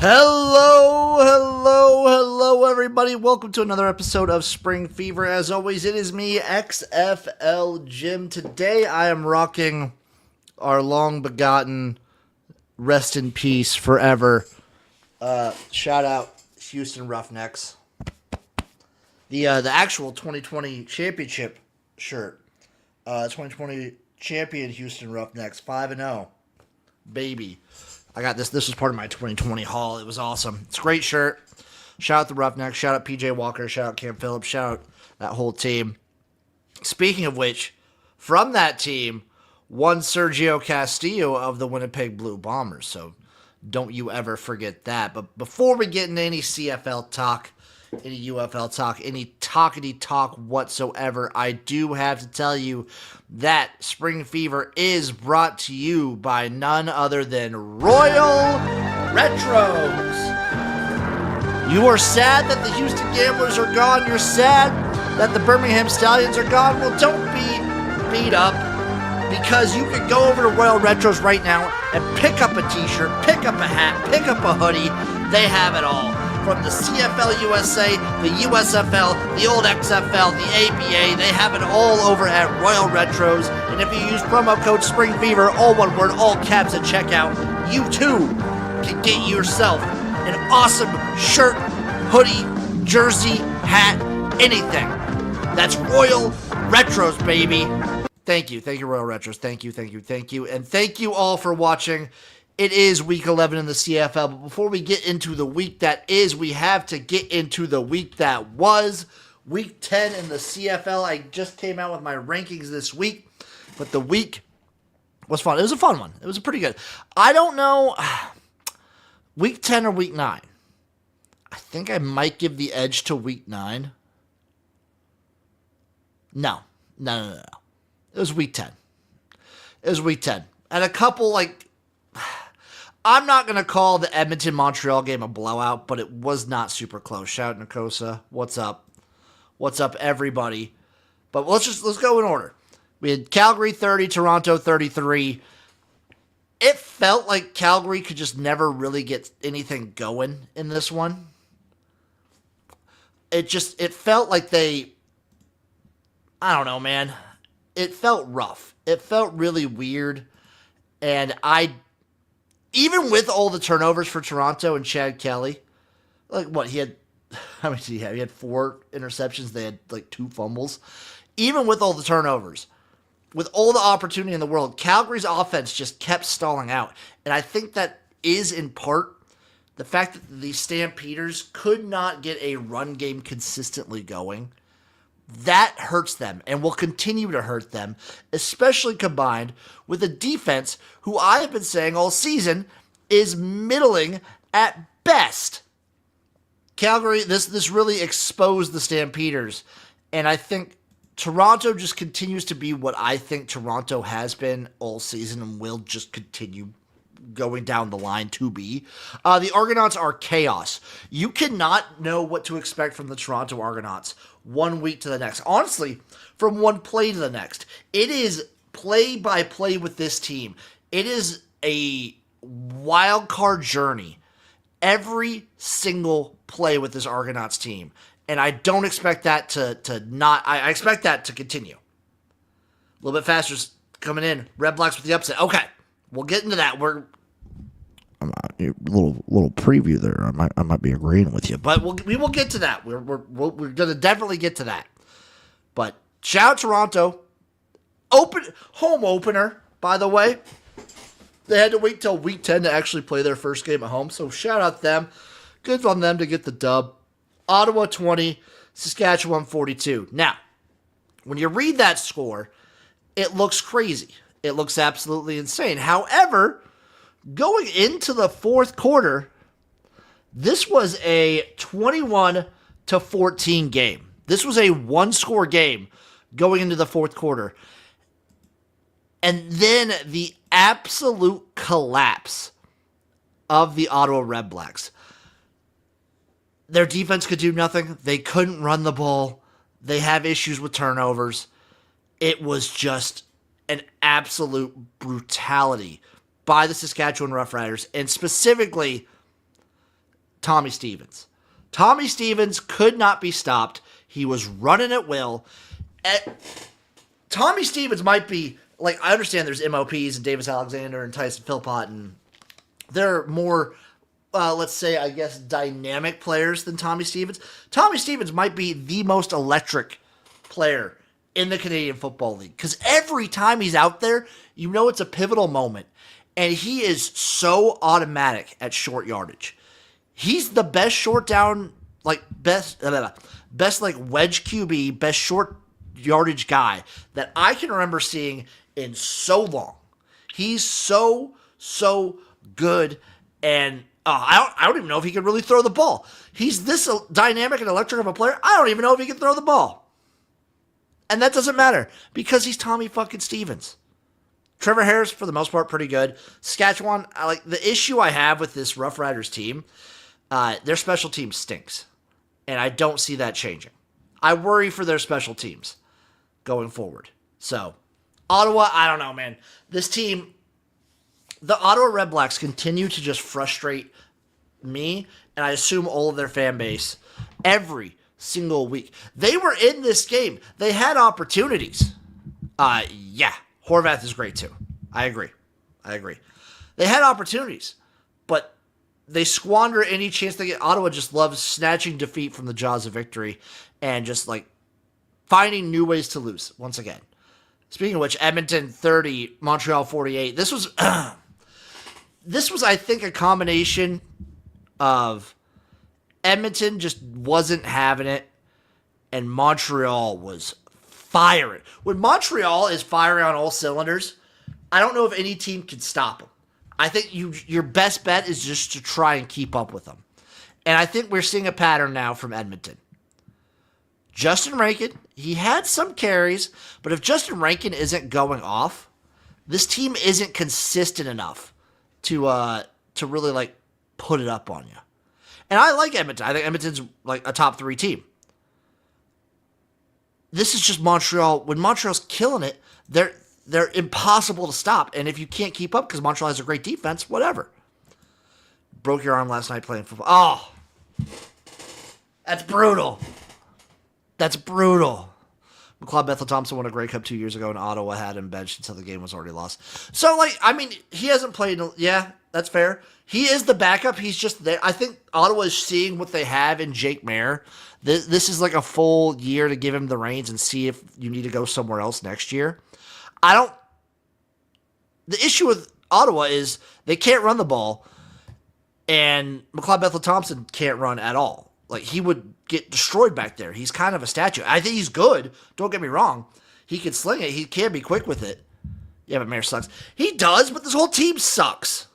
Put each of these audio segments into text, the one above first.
Hello, everybody. Welcome to another episode of Spring Fever. As always, it is me, XFL Jim. Today, I am rocking our long-begotten, rest in peace forever. Shout out Houston Roughnecks. The actual 2020 championship shirt. 2020 champion Houston Roughnecks, 5-0. Baby. I got this. This was part of my 2020 haul. It was awesome. It's a great shirt. Shout out the Roughnecks. Shout out PJ Walker. Shout out Cam Phillips. Shout out that whole team. Speaking of which, from that team, one Sergio Castillo of the Winnipeg Blue Bombers. So don't you ever forget that. But before we get into any CFL talk, any UFL talk, any talkity talk whatsoever, I do have to tell you that Spring Fever is brought to you by none other than Royal Retros. You are sad that the Houston Gamblers are gone. You're sad that the Birmingham Stallions are gone. Well, don't be beat up, because you can go over to Royal Retros right now and pick up a t-shirt, pick up a hat, pick up a hoodie. They have it all. From the CFL USA, the USFL, the old XFL, the ABA, they have it all over at Royal Retros. And if you use promo code SPRINGFEVER, all one word, all caps at checkout, you too can get yourself an awesome shirt, hoodie, jersey, hat, anything. That's Royal Retros, baby. Thank you, Royal Retros. Thank you. And thank you all for watching. It is week 11 in the CFL, but before we get into the week that is, we have to get into the week that was. Week 10 in the CFL. I just came out with my rankings this week, but the week was fun. It was a fun one. It was pretty good. I don't know, week 10 or week 9. I think I might give the edge to week 9. No. It was week 10. And a couple, I'm not going to call the Edmonton-Montreal game a blowout, but it was not super close. Shout out Nakosa. What's up? What's up, everybody? But let's go in order. We had Calgary 30, Toronto 33. It felt like Calgary could just never really get anything going in this one. It felt like I don't know, man. It felt rough. It felt really weird. And even with all the turnovers for Toronto and Chad Kelly, how many did he have? He had 4 interceptions. They had 2 fumbles. Even with all the turnovers, with all the opportunity in the world, Calgary's offense just kept stalling out. And I think that is in part the fact that the Stampeders could not get a run game consistently going. That hurts them and will continue to hurt them, especially combined with a defense who I have been saying all season is middling at best. Calgary, this really exposed the Stampeders, and I think Toronto just continues to be what I think Toronto has been all season and will just continue going down the line to be. The Argonauts are chaos. You cannot know what to expect from the Toronto Argonauts 1 week to the next. Honestly, from one play to the next. It is play by play with this team. It is a wild card journey every single play with this Argonauts team. And I don't expect that to not... I expect that to continue. A little bit faster coming in. Redblacks with the upset. Okay, we'll get into that. A little preview there. I might be agreeing with you, but we will get to that. We're going to definitely get to that. But shout out Toronto. Home opener, by the way. They had to wait till week 10 to actually play their first game at home, so shout out them. Good on them to get the dub. Ottawa 20, Saskatchewan 42. Now, when you read that score, it looks crazy. It looks absolutely insane. However, going into the fourth quarter, this was a 21-14 game. This was a one-score game going into the fourth quarter. And then the absolute collapse of the Ottawa Redblacks. Their defense could do nothing. They couldn't run the ball. They have issues with turnovers. It was just an absolute brutality by the Saskatchewan Roughriders, and specifically Tommy Stevens. Tommy Stevens could not be stopped. He was running at will. Tommy Stevens might be, like, I understand there's MOPs and Davis Alexander and Tyson Philpott, and they're more, let's say, I guess, dynamic players than Tommy Stevens. Tommy Stevens might be the most electric player in the Canadian Football League, because every time he's out there, you know it's a pivotal moment, and he is so automatic at short yardage. He's the best short down, like, best like wedge QB, best short yardage guy that I can remember seeing in so long. He's so good, and I don't even know if he can really throw the ball. He's this dynamic and electric of a player. I don't even know if he can throw the ball. And that doesn't matter because he's Tommy fucking Stevens. Trevor Harris, for the most part, pretty good. Saskatchewan, the issue I have with this Rough Riders team, their special team stinks. And I don't see that changing. I worry for their special teams going forward. So, Ottawa, I don't know, man. This team, the Ottawa Redblacks continue to just frustrate me, and I assume all of their fan base, every single week. They were in this game. They had opportunities. Yeah, Horvath is great too. I agree. They had opportunities, but they squander any chance they get. Ottawa just loves snatching defeat from the jaws of victory and just like finding new ways to lose once again. Speaking of which, Edmonton 30, Montreal 48. This was, I think, a combination of Edmonton just wasn't having it, and Montreal was firing. When Montreal is firing on all cylinders, I don't know if any team can stop them. I think your best bet is just to try and keep up with them. And I think we're seeing a pattern now from Edmonton. Justin Rankin, he had some carries, but if Justin Rankin isn't going off, this team isn't consistent enough to really like put it up on you. And I like Edmonton. I think Edmonton's like a top 3 team. This is just Montreal. When Montreal's killing it, they're impossible to stop. And if you can't keep up because Montreal has a great defense, whatever. Broke your arm last night playing football. Oh, that's brutal. That's brutal. McLeod Bethel Thompson won a Grey Cup 2 years ago, and Ottawa had him benched until the game was already lost. So, he hasn't played. Yeah, that's fair. He is the backup. He's just there. I think Ottawa is seeing what they have in Jake Mayer. This is like a full year to give him the reins and see if you need to go somewhere else next year. The issue with Ottawa is they can't run the ball, and McLeod Bethel Thompson can't run at all. Like, he would get destroyed back there. He's kind of a statue. I think he's good. Don't get me wrong. He can sling it. He can be quick with it. Yeah, but Mayer sucks. He does, but this whole team sucks.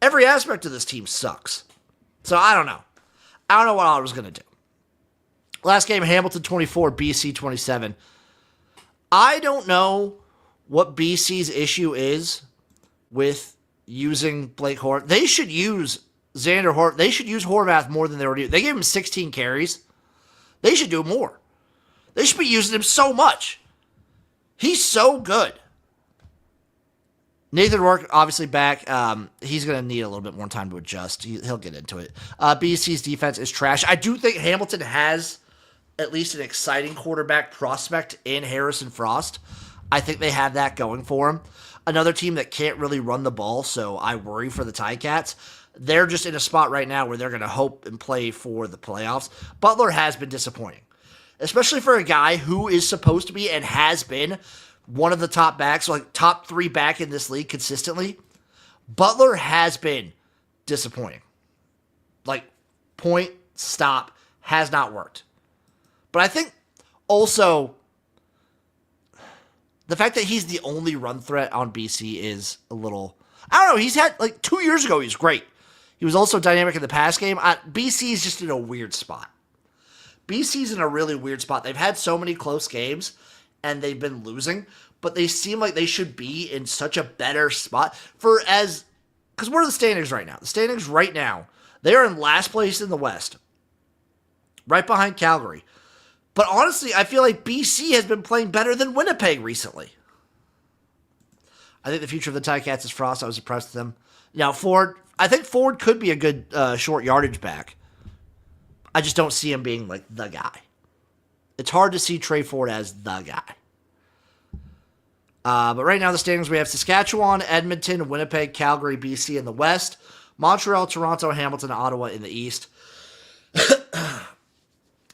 Every aspect of this team sucks. So, I don't know. I don't know what Ottawa's going to do. Last game, Hamilton 24, BC 27. I don't know what BC's issue is with using Blake Horvath. They should use Xander Horvath. They should use Horvath more than they were doing. They gave him 16 carries. They should do more. They should be using him so much. He's so good. Nathan Rourke, obviously back. He's going to need a little bit more time to adjust. He'll get into it. BC's defense is trash. I do think Hamilton has at least an exciting quarterback prospect in Harrison Frost. I think they have that going for him. Another team that can't really run the ball, so I worry for the Ticats. They're just in a spot right now where they're going to hope and play for the playoffs. Butler has been disappointing, especially for a guy who is supposed to be and has been one of the top backs, like top 3 back in this league consistently. Butler has been disappointing. Like, point, stop, has not worked. But I think also the fact that he's the only run threat on BC is a little, I don't know, he's had, like 2 years ago, he was great. He was also dynamic in the pass game. BC is just in a weird spot. BC's in a really weird spot. They've had so many close games, and they've been losing, but they seem like they should be in such a better spot because what are the standings right now? The standings right now, they are in last place in the West, right behind Calgary. But honestly, I feel like BC has been playing better than Winnipeg recently. I think the future of the Ticats is Frost. I was impressed with them. Now, I think Ford could be a good short yardage back. I just don't see him being like the guy. It's hard to see Trey Ford as the guy. But right now, the standings, we have Saskatchewan, Edmonton, Winnipeg, Calgary, BC in the West, Montreal, Toronto, Hamilton, Ottawa in the East.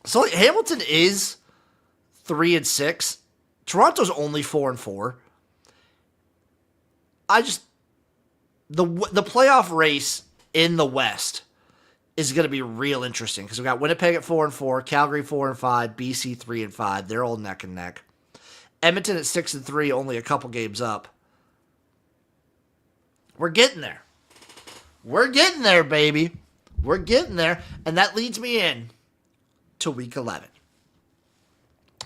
So Hamilton is 3-6. Toronto's only 4-4. The playoff race in the West is going to be real interesting because we got Winnipeg at 4-4, Calgary 4-5, BC 3-5. They're all neck and neck. Edmonton at 6-3, only a couple games up. We're getting there. We're getting there, baby. We're getting there, and that leads me in to Week 11.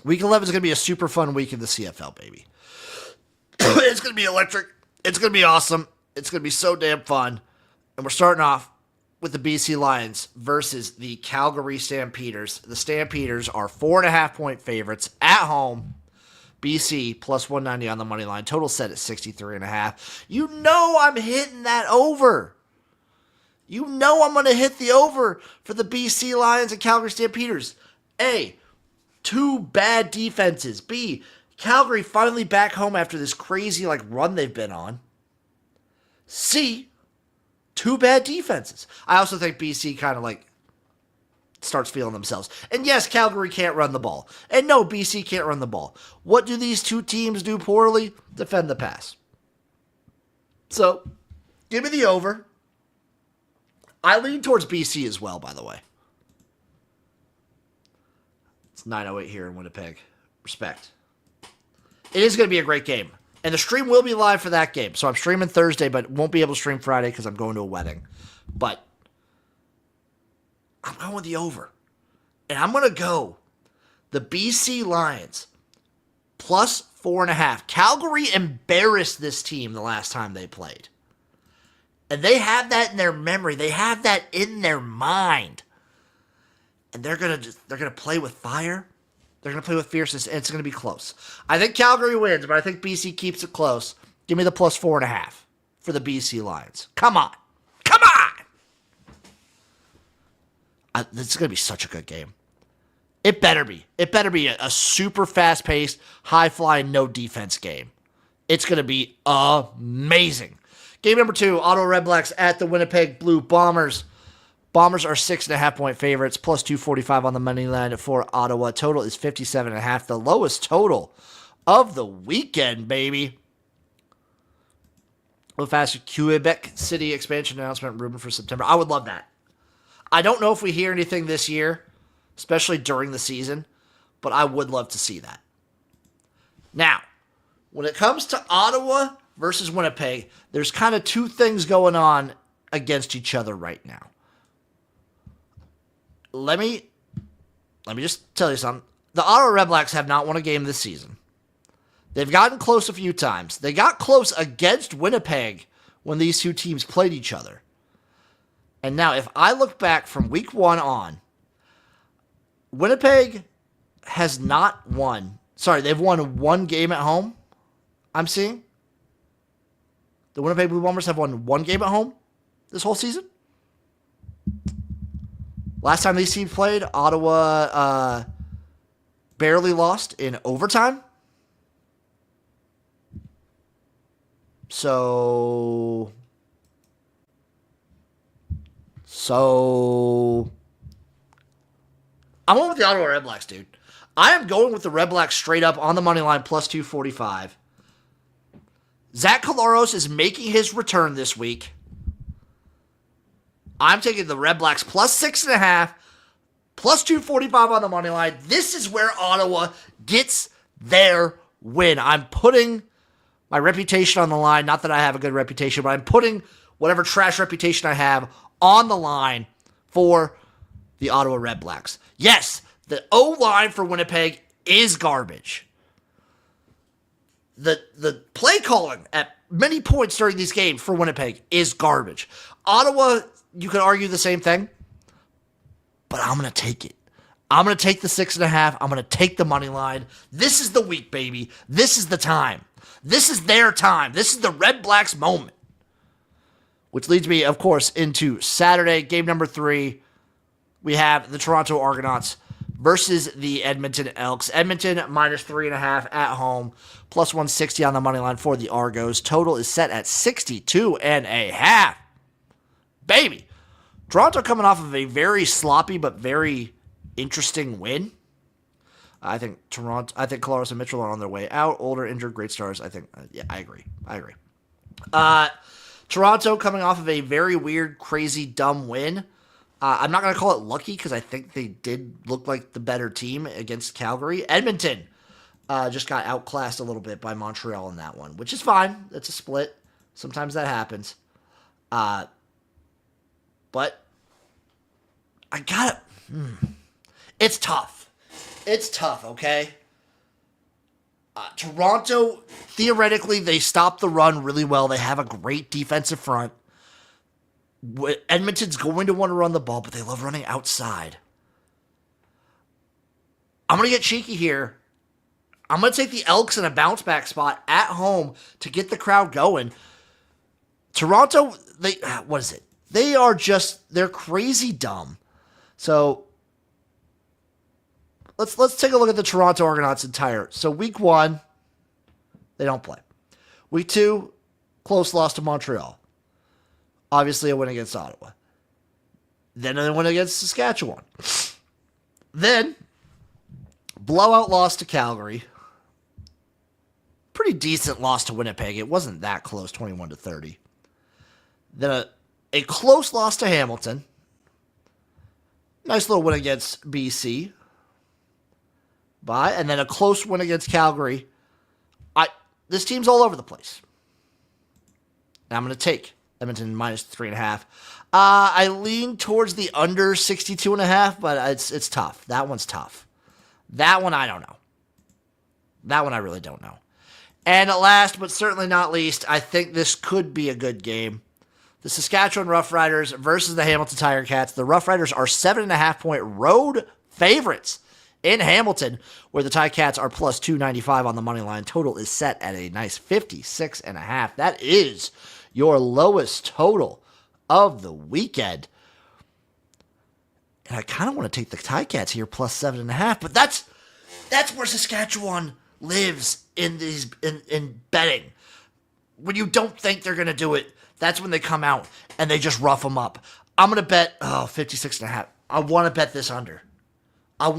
Week 11 is going to be a super fun week in the CFL, baby. It's going to be electric. It's going to be awesome. It's going to be so damn fun. And we're starting off with the BC Lions versus the Calgary Stampeders. The Stampeders are 4.5-point favorites at home. BC plus 190 on the money line. Total set at 63.5. You know I'm hitting that over. You know I'm going to hit the over for the BC Lions and Calgary Stampeders. A, 2 bad defenses. B, Calgary finally back home after this crazy run they've been on. C, 2 bad defenses. I also think BC kind of starts feeling themselves. And yes, Calgary can't run the ball. And no, BC can't run the ball. What do these 2 teams do poorly? Defend the pass. So, give me the over. I lean towards BC as well, by the way. It's 9:08 here in Winnipeg. Respect. It is going to be a great game. And the stream will be live for that game. So I'm streaming Thursday, but won't be able to stream Friday because I'm going to a wedding. But I'm going with the over. And I'm going to go the BC Lions plus 4.5. Calgary embarrassed this team the last time they played. And they have that in their memory. They have that in their mind. And they're gonna play with fire. They're gonna play with fierceness, and it's gonna be close. I think Calgary wins, but I think BC keeps it close. Give me the plus 4.5 for the BC Lions. Come on. Come on! This is gonna be such a good game. It better be. It better be a super fast-paced, high-flying, no-defense game. It's gonna be amazing. Game number 2, Ottawa Redblacks at the Winnipeg Blue Bombers. Bombers are 6.5-point favorites, plus 245 on the money line for Ottawa. Total is 57.5, the lowest total of the weekend, baby. Real fast, Quebec City expansion announcement, Ruben, for September. I would love that. I don't know if we hear anything this year, especially during the season, but I would love to see that. Now, when it comes to Ottawa versus Winnipeg, there's kind of 2 things going on against each other right now. Let me just tell you something. The Ottawa Redblacks have not won a game this season. They've gotten close a few times. They got close against Winnipeg when these two teams played each other. And now, if I look back from week 1 on, Winnipeg has not won. Sorry, they've won 1 game at home, I'm seeing. The Winnipeg Blue Bombers have won 1 game at home this whole season. Last time these teams played, Ottawa barely lost in overtime. So I'm going with the Ottawa Redblacks, dude. I am going with the Redblacks straight up on the money line, plus 245. Zach Collaros is making his return this week. I'm taking the Redblacks plus 6.5, plus 245 on the money line. This is where Ottawa gets their win. I'm putting my reputation on the line. Not that I have a good reputation, but I'm putting whatever trash reputation I have on the line for the Ottawa Redblacks. Yes, the O-line for Winnipeg is garbage. The play calling at many points during these games for Winnipeg is garbage. Ottawa, you could argue the same thing, but I'm going to take it. I'm going to take the 6.5. I'm going to take the money line. This is the week, baby. This is the time. This is their time. This is the Redblacks moment. Which leads me, of course, into Saturday, game number 3. We have the Toronto Argonauts versus the Edmonton Elks. Edmonton minus 3.5 at home, plus 160 on the money line for the Argos. Total is set at 62.5. Baby. Toronto coming off of a very sloppy but very interesting win. I think Collaros and Mitchell are on their way out. Older, injured, great stars. I agree. Toronto coming off of a very weird, crazy, dumb win. I'm not going to call it lucky because I think they did look like the better team against Calgary. Edmonton just got outclassed a little bit by Montreal in that one, which is fine. It's a split. Sometimes that happens. But I got it. It's tough. It's tough, okay? Toronto, theoretically, they stop the run really well. They have a great defensive front. Edmonton's going to want to run the ball, but they love running outside. I'm going to get cheeky here. I'm going to take the Elks in a bounce back spot at home to get the crowd going. Toronto, what is it? They're crazy dumb. So let's take a look at the Toronto Argonauts entire. So week 1, they don't play. Week 2, close loss to Montreal. Obviously a win against Ottawa. Then a win against Saskatchewan. Then blowout loss to Calgary. Pretty decent loss to Winnipeg. It wasn't that close, 21-30. Then a close loss to Hamilton. Nice little win against BC. And then a close win against Calgary. This team's all over the place. Now I'm going to take Edmonton minus 3.5. I lean towards the under 62.5, but it's tough. That one's tough. That one I don't know. That one I really don't know. And last but certainly not least, I think this could be a good game. The Saskatchewan Roughriders versus the Hamilton Tiger Cats. The Roughriders are 7.5-point road favorites in Hamilton, where the Ticats are plus 295 on the money line. Total is set at a nice 56.5. That is your lowest total of the weekend. And I kind of want to take the Ticats here plus 7.5, but that's where Saskatchewan lives in betting. When you don't think they're going to do it, that's when they come out and they just rough them up. I'm going to bet 56.5. I want to bet this under. I'm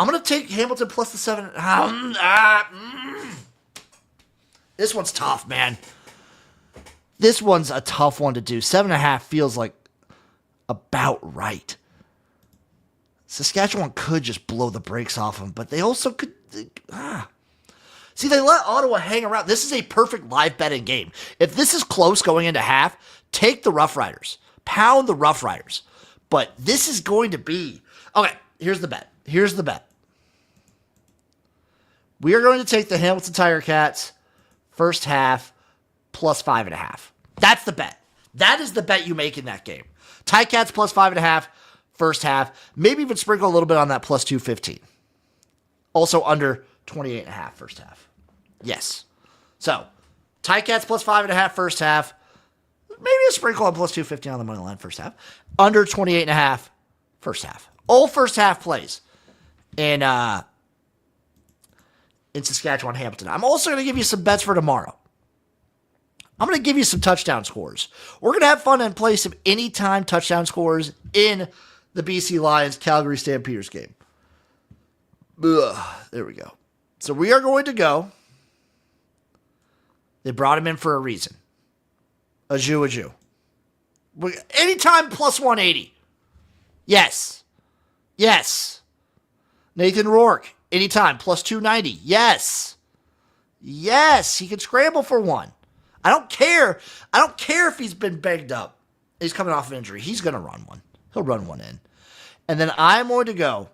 going to take Hamilton plus the 7. This one's tough, man. This one's a tough one to do. 7.5 feels like about right. Saskatchewan could just blow the brakes off them, but they also could. See, they let Ottawa hang around. This is a perfect live betting game. If this is close going into half, take the Rough Riders. Pound the Rough Riders. But this is going to be... Okay, here's the bet. We are going to take the Hamilton Tiger Cats first half plus 5.5. That's the bet. That is the bet you make in that game. Tiger Cats plus 5.5 first half. Maybe even sprinkle a little bit on that plus 215. Also under 28.5 first half. Yes. So, Tiger Cats plus 5.5 first half. Maybe a sprinkle on plus 250 on the money line first half. Under 28.5 first half. All first half plays in Saskatchewan, Hamilton. I'm also going to give you some bets for tomorrow. I'm going to give you some touchdown scores. We're going to have fun and play some anytime touchdown scores in the BC Lions Calgary Stampeders game. There we go. So we are going to go. They brought him in for a reason. A Jew. Anytime plus 180. Yes. Nathan Rourke, anytime plus 290. Yes. He can scramble for one. I don't care if he's been banged up. He's coming off of injury. He's going to run one. He'll run one in. And then I'm going to go.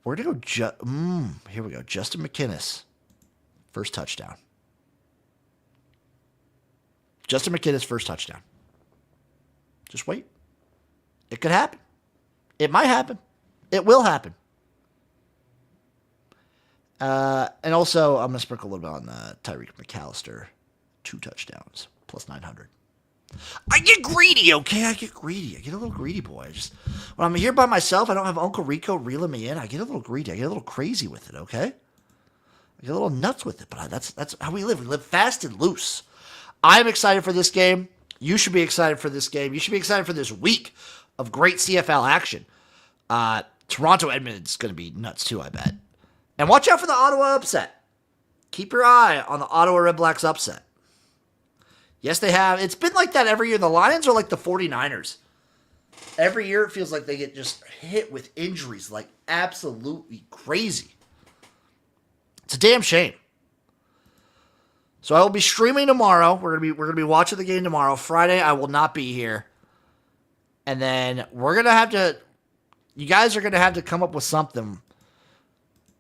We're going to go. Here we go. Justin McInnes. First touchdown. Justin McInnes' first touchdown. Just wait. It could happen. It might happen. It will happen. And also, I'm going to sprinkle a little bit on Tyreek McAllister. 2 touchdowns. Plus 900. I get greedy, okay? I get a little greedy, boy. When I'm here by myself, I don't have Uncle Rico reeling me in. I get a little greedy. I get a little crazy with it, okay? I get a little nuts with it, but that's how we live. We live fast and loose. I'm excited for this game. You should be excited for this game. You should be excited for this week of great CFL action. Toronto Edmonton's going to be nuts too, I bet. And watch out for the Ottawa upset. Keep your eye on the Ottawa Redblacks upset. Yes, they have. It's been like that every year. The Lions are like the 49ers. Every year it feels like they get just hit with injuries like absolutely crazy. It's a damn shame. So I will be streaming tomorrow. We're gonna be watching the game tomorrow. Friday I will not be here. And then you guys are gonna have to come up with something.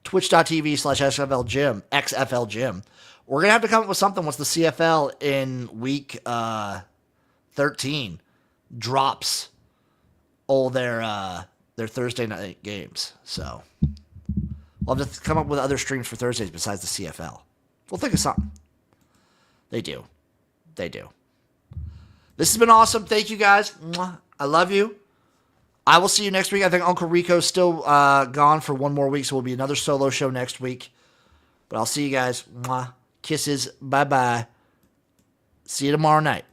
Twitch.tv/XFL Jim, XFL Jim. We're gonna have to come up with something once the CFL in week 13 drops all their Thursday night games. So we'll have to come up with other streams for Thursdays besides the CFL. We'll think of something. They do. This has been awesome. Thank you guys. I love you. I will see you next week. I think Uncle Rico's still gone for one more week, so we'll be another solo show next week. But I'll see you guys. Kisses. Bye-bye. See you tomorrow night.